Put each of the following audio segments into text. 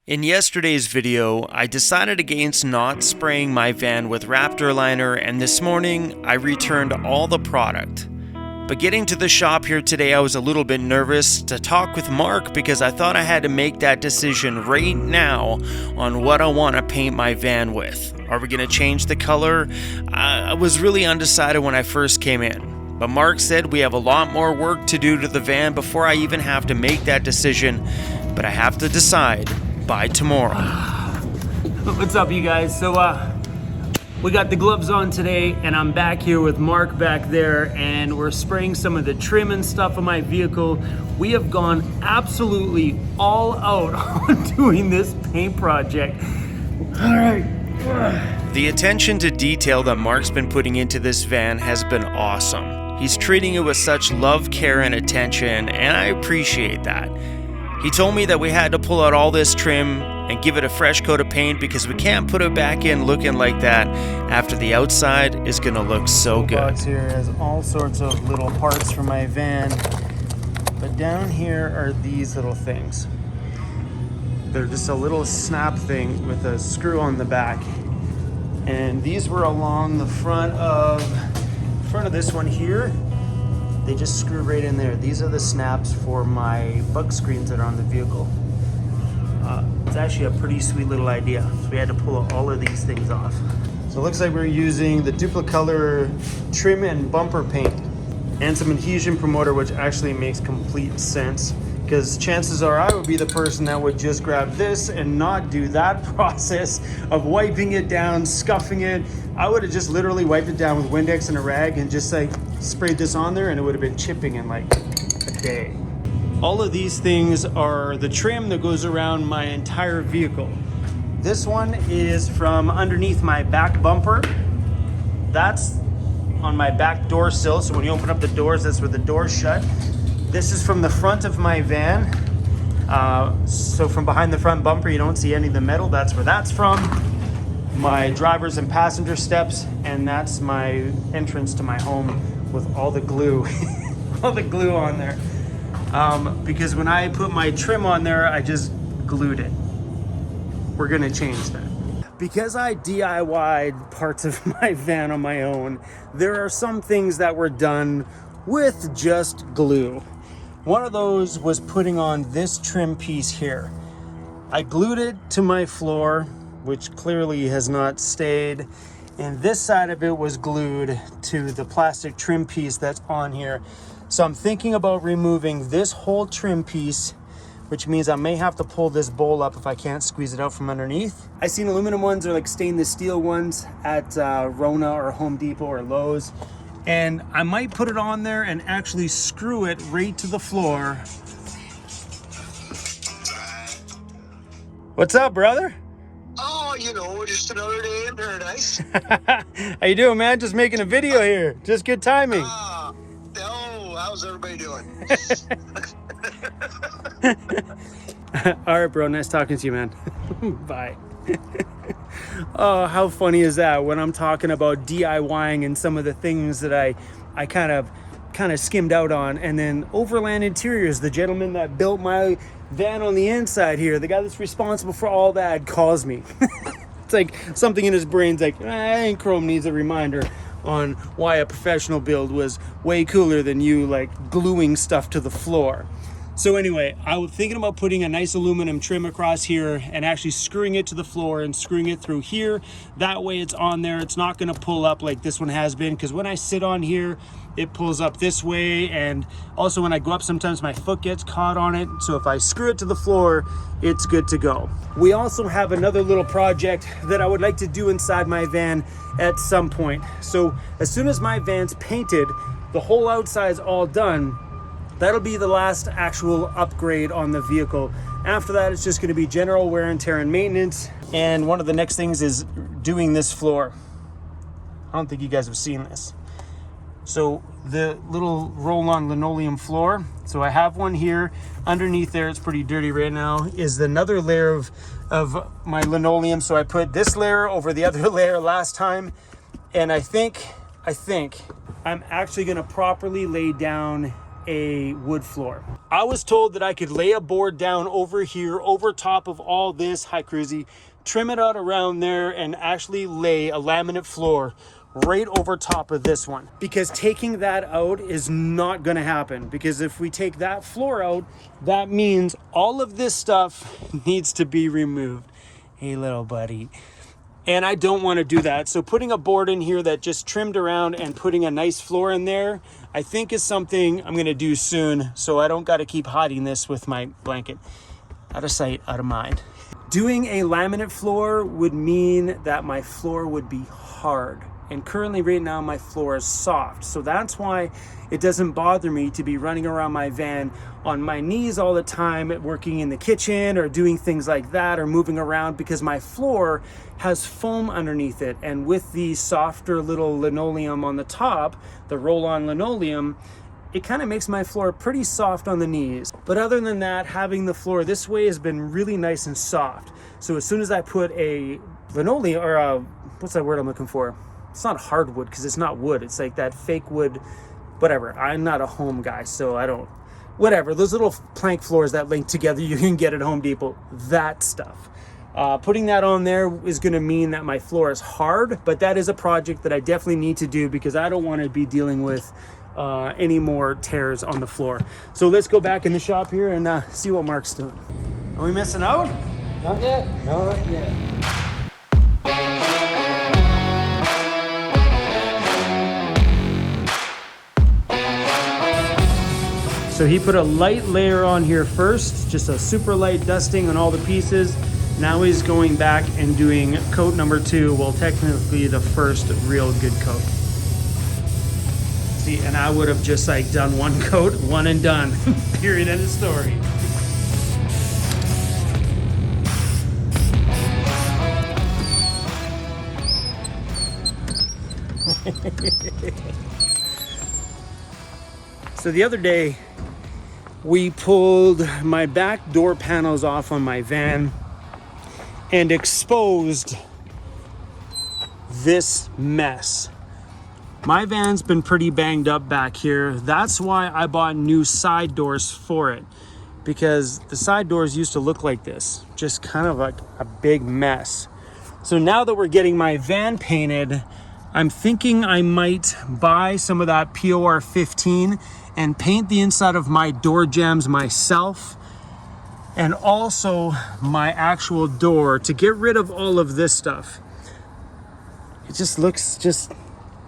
In yesterday's video, I decided against not spraying my van with Raptor liner, and this morning I returned all the product. But getting to the shop here today, I was a little bit nervous to talk with Mark because I thought I had to make that decision right now on what I want to paint my van with. Are we going to change the color? I was really undecided when I first came in. But Mark said we have a lot more work to do to the van before I even have to make that decision. But I have to decide by tomorrow. What's up, you guys? So we got the gloves on today, and I'm back here with Mark back there, and we're spraying some of the trim and stuff on my vehicle. We have gone absolutely all out on doing this paint project. All right. The attention to detail that Mark's been putting into this van has been awesome. He's treating it with such love, care, and attention, and I appreciate that. He told me that we had to pull out all this trim and give it a fresh coat of paint because we can't put it back in looking like that after the outside is gonna look so good. Box here has all sorts of little parts for my van, but down here are these little things. They're just a little snap thing with a screw on the back, and these were along the front of this one here. They just screw right in there. These are the snaps for my bug screens that are on the vehicle. It's actually a pretty sweet little idea. So we had to pull all of these things off. So it looks like we're using the Duplicolor trim and bumper paint and some adhesion promoter, which actually makes complete sense, because chances are I would be the person that would just grab this and not do that process of wiping it down, scuffing it. I would have just literally wiped it down with Windex and a rag and just like sprayed this on there, and it would have been chipping in like a day. All of these things are the trim that goes around my entire vehicle. This one is from underneath my back bumper. That's on my back door sill, so when you open up the doors, that's where the doors shut. This is from the front of my van. So from behind the front bumper, you don't see any of the metal. That's where that's from. My driver's and passenger steps, and that's my entrance to my home with all the glue, all the glue on there. Because when I put my trim on there, I just glued it. We're gonna change that. Because I DIY'd parts of my van on my own, there are some things that were done with just glue. One of those was putting on this trim piece here. I glued it to my floor, which clearly has not stayed, and this side of it was glued to the plastic trim piece that's on here. So I'm thinking about removing this whole trim piece, which means I may have to pull this bowl up if I can't squeeze it out from underneath. I've seen aluminum ones or like stainless steel ones at Rona or Home Depot or Lowe's, and I might put it on there and actually screw it right to the floor. What's up, brother? Oh, you know, just another day in paradise. How you doing, man? Just making a video here. Just good timing. How's everybody doing? All right, bro. Nice talking to you, man. Bye. Oh, how funny is that when I'm talking about DIYing and some of the things that I kind of skimmed out on, and then Overland Interiors, the gentleman that built my van on the inside here, the guy that's responsible for all that, calls me. It's like something in his brain's like, Hank Chrome needs a reminder on why a professional build was way cooler than you like gluing stuff to the floor. So anyway, I was thinking about putting a nice aluminum trim across here and actually screwing it to the floor and screwing it through here. That way it's on there. It's not going to pull up like this one has been, because when I sit on here, it pulls up this way. And also when I go up, sometimes my foot gets caught on it. So if I screw it to the floor, it's good to go. We also have another little project that I would like to do inside my van at some point. So as soon as my van's painted, the whole outside's all done, that'll be the last actual upgrade on the vehicle. After that, it's just going to be general wear and tear and maintenance. And one of the next things is doing this floor. I don't think you guys have seen this. So the little roll-on linoleum floor, so I have one here. Underneath there, it's pretty dirty right now, is another layer of my linoleum. So I put this layer over the other layer last time. And I think I'm actually going to properly lay down a wood floor. I was told that I could lay a board down over here, over top of all this, hi Cruzy, trim it out around there and actually lay a laminate floor right over top of this one, because taking that out is not going to happen. Because if we take that floor out, that means all of this stuff needs to be removed. Hey little buddy. And I don't want to do that. So putting a board in here that just trimmed around and putting a nice floor in there, I think is something I'm going to do soon, so I don't got to keep hiding this with my blanket. Out of sight, out of mind. Doing a laminate floor would mean that my floor would be hard. And currently right now my floor is soft. So that's why it doesn't bother me to be running around my van on my knees all the time, working in the kitchen or doing things like that, or moving around, because my floor has foam underneath it. And with the softer little linoleum on the top, the roll-on linoleum, it kind of makes my floor pretty soft on the knees. But other than that, having the floor this way has been really nice and soft. So as soon as I put a linoleum, or a, what's that word I'm looking for? It's not hardwood, because it's not wood. It's like that fake wood, whatever. I'm not a home guy, so I don't, whatever. Those little plank floors that link together you can get at Home Depot, that stuff. Putting that on there is going to mean that my floor is hard, but that is a project that I definitely need to do, because I don't want to be dealing with any more tears on the floor. So let's go back in the shop here and see what Mark's doing. Are we missing out? Not yet. Not yet. So he put a light layer on here first, just a super light dusting on all the pieces. Now he's going back and doing coat number 2, well, technically the first real good coat. See, and I would have just like done one coat, one and done, period, end of story. So the other day, we pulled my back door panels off on my van and exposed this mess. My van's been pretty banged up back here. That's why I bought new side doors for it, because the side doors used to look like this, just kind of like a big mess. So now that we're getting my van painted, I'm thinking I might buy some of that POR 15 and paint the inside of my door jambs myself, and also my actual door, to get rid of all of this stuff. It just looks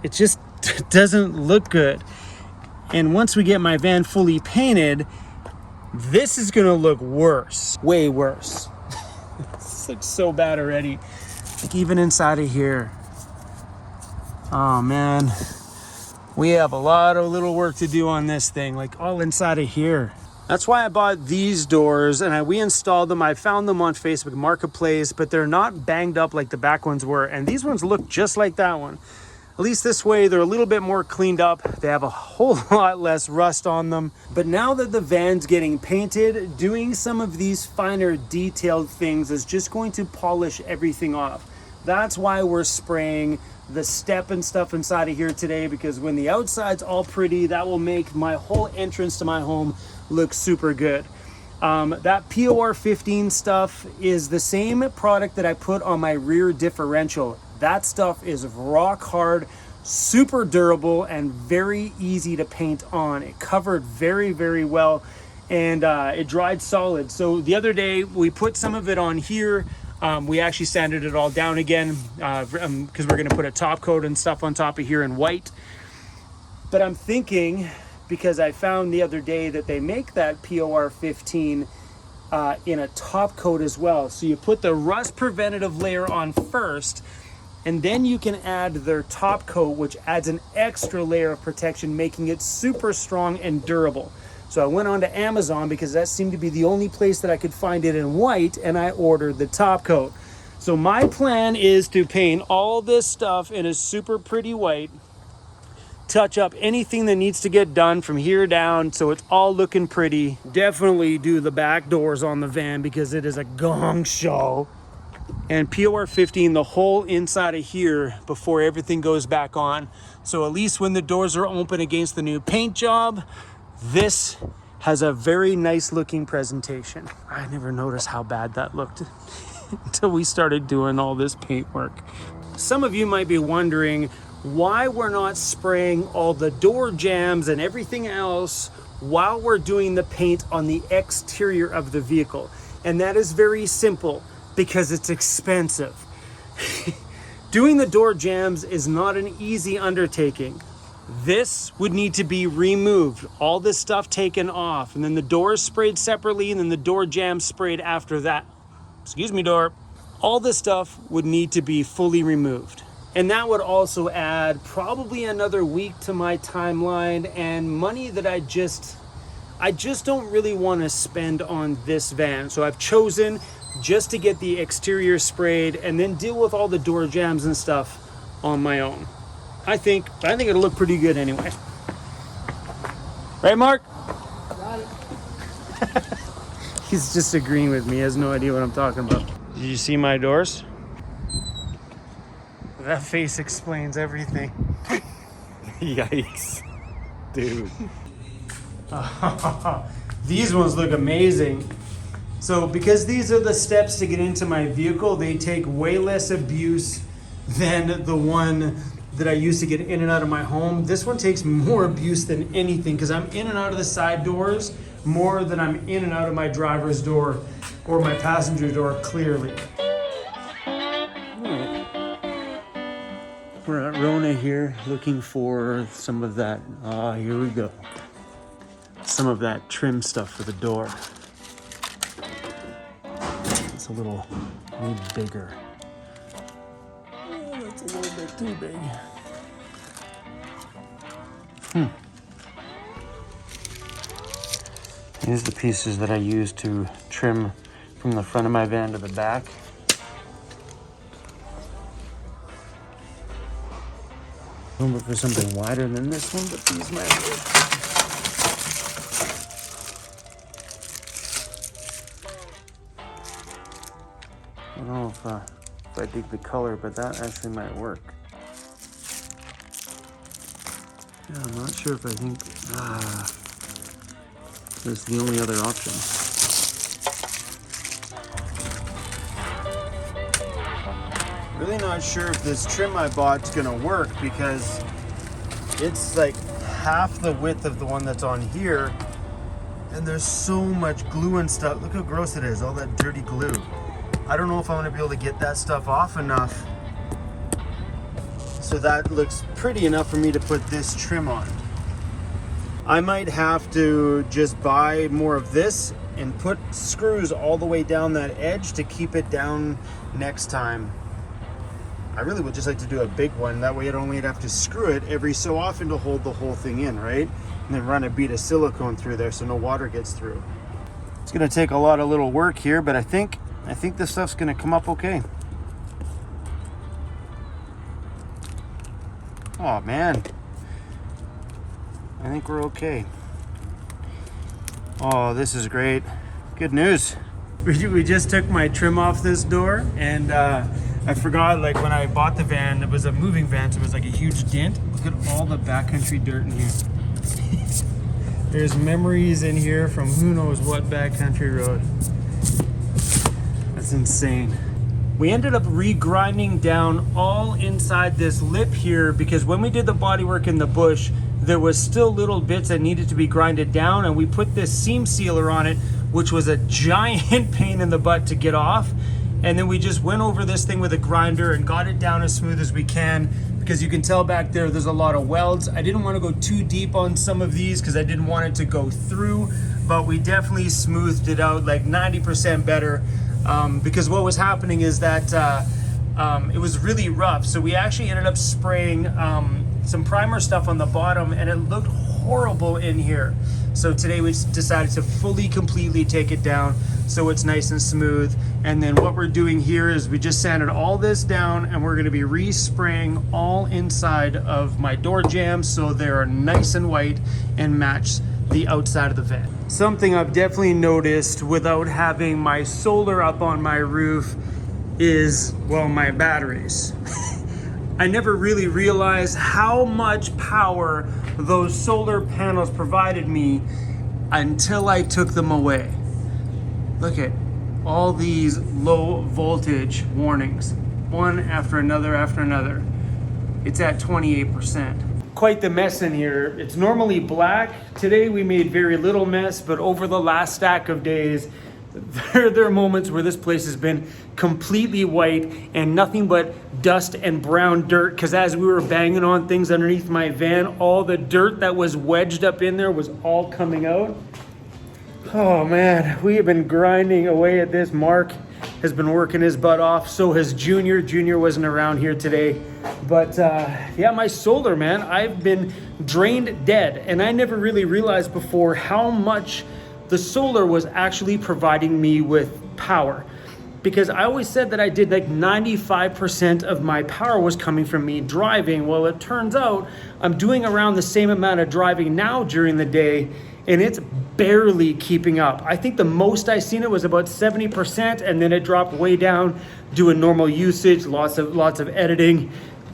it just doesn't look good. And once we get my van fully painted, this is gonna look worse, way worse. This looks so bad already. Like even inside of here. Oh man. We have a lot of little work to do on this thing, like all inside of here. That's why I bought these doors, and we installed them. I found them on Facebook Marketplace, but they're not banged up like the back ones were. And these ones look just like that one. At least this way, they're a little bit more cleaned up. They have a whole lot less rust on them. But now that the van's getting painted, doing some of these finer detailed things is just going to polish everything off. That's why we're spraying the step and stuff inside of here today, because when the outside's all pretty, that will make my whole entrance to my home look super good. That POR 15 stuff is the same product that I put on my rear differential. That stuff is rock hard, super durable, and very easy to paint on. It covered very, very well, and it dried solid. So the other day we put some of it on here. We actually sanded it all down again, because we're gonna put a top coat and stuff on top of here in white. But I'm thinking, because I found the other day that they make that POR 15 in a top coat as well. So you put the rust preventative layer on first, and then you can add their top coat, which adds an extra layer of protection, making it super strong and durable. So I went on to Amazon, because that seemed to be the only place that I could find it in white, and I ordered the top coat. So my plan is to paint all this stuff in a super pretty white, touch up anything that needs to get done from here down so it's all looking pretty. Definitely do the back doors on the van, because it is a gong show. And POR 15 the whole inside of here before everything goes back on. So at least when the doors are open against the new paint job, This has a very nice looking presentation. I never noticed how bad that looked until we started doing all this paint work. Some of you might be wondering why we're not spraying all the door jambs and everything else while we're doing the paint on the exterior of the vehicle. And that is very simple, because it's expensive. Doing the door jambs is not an easy undertaking. This would need to be removed, all this stuff taken off, and then the doors sprayed separately, and then the door jambs sprayed after that. Excuse me, door. All this stuff would need to be fully removed. And that would also add probably another week to my timeline and money that I just don't really want to spend on this van. So I've chosen just to get the exterior sprayed and then deal with all the door jambs and stuff on my own. I think it'll look pretty good anyway. Right, Mark? Got it. He's just agreeing with me. He has no idea what I'm talking about. Did you see my doors? That face explains everything. Yikes. Dude. These ones look amazing. So because these are the steps to get into my vehicle, they take way less abuse than the one that I used to get in and out of my home. This one takes more abuse than anything, because I'm in and out of the side doors more than I'm in and out of my driver's door or my passenger door, clearly. We're at Rona here looking for some of that, here we go. Some of that trim stuff for the door. It's a little bigger. Oh, that's a little bit too big. These are the pieces that I use to trim from the front of my van to the back. I'm looking for something wider than this one, but these might work. I don't know if I dig the color, but that actually might work. Yeah, I'm not sure if I think that's the only other option. Really not sure if this trim I bought is gonna work, because it's like half the width of the one that's on here, and there's so much glue and stuff. Look how gross it is, all that dirty glue. I don't know if I'm gonna be able to get that stuff off enough. So that looks pretty enough for me to put this trim on. I might have to just buy more of this and put screws all the way down that edge to keep it down next time. I really would just like to do a big one. That way I'd only have to screw it every so often to hold the whole thing in, right? And then run a bead of silicone through there so no water gets through. It's gonna take a lot of little work here, but I think this stuff's gonna come up okay. Oh man, I think we're okay. Oh, this is great. Good news. We just took my trim off this door, and I forgot, like when I bought the van, it was a moving van, so it was like a huge dent. Look at all the backcountry dirt in here. There's memories in here from who knows what backcountry road. That's insane. We ended up re-grinding down all inside this lip here, because when we did the bodywork in the bush, there was still little bits that needed to be grinded down, and we put this seam sealer on it, which was a giant pain in the butt to get off. And then we just went over this thing with a grinder and got it down as smooth as we can, because you can tell back there's a lot of welds. I didn't want to go too deep on some of these because I didn't want it to go through, but we definitely smoothed it out like 90% better. Because what was happening is that it was really rough. So we actually ended up spraying some primer stuff on the bottom, and it looked horrible in here. So today we decided to completely take it down so it's nice and smooth. And then what we're doing here is we just sanded all this down, and we're gonna be respraying all inside of my door jambs so they're nice and white and match the outside of the van. Something I've definitely noticed without having my solar up on my roof is, well, my batteries. I never really realized how much power those solar panels provided me until I took them away. Look at all these low voltage warnings, one after another after another. It's at 28%. Quite the mess in here. It's normally black. Today we made very little mess, but over the last stack of days, there are moments where this place has been completely white and nothing but dust and brown dirt, because as we were banging on things underneath my van, all the dirt that was wedged up in there was all coming out. Oh man, we have been grinding away at this. Mark has been working his butt off. So has Junior. Junior wasn't around here today. But yeah, my solar, man, I've been drained dead. And I never really realized before how much the solar was actually providing me with power. Because I always said that I did like 95% of my power was coming from me driving. Well, it turns out I'm doing around the same amount of driving now during the day, and it's barely keeping up. I think the most I seen it was about 70%, and then it dropped way down, doing normal usage, lots of editing,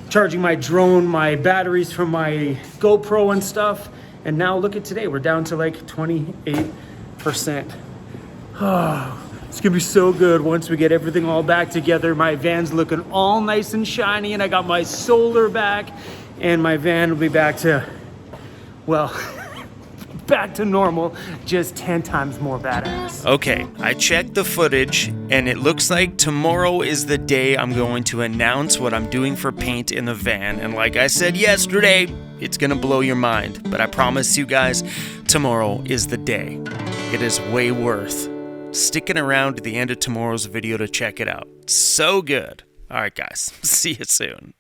charging my drone, my batteries from my GoPro and stuff. And now look at today, we're down to like 28%. Oh, it's gonna be so good once we get everything all back together. My van's looking all nice and shiny, and I got my solar back, and my van will be back to, well, back to normal, just 10 times more badass. Okay, I checked the footage, and it looks like tomorrow is the day I'm going to announce what I'm doing for paint in the van. And like I said yesterday, it's gonna blow your mind. But I promise you guys, tomorrow is the day. It is way worth sticking around to the end of tomorrow's video to check it out. So good. All right, guys, see you soon.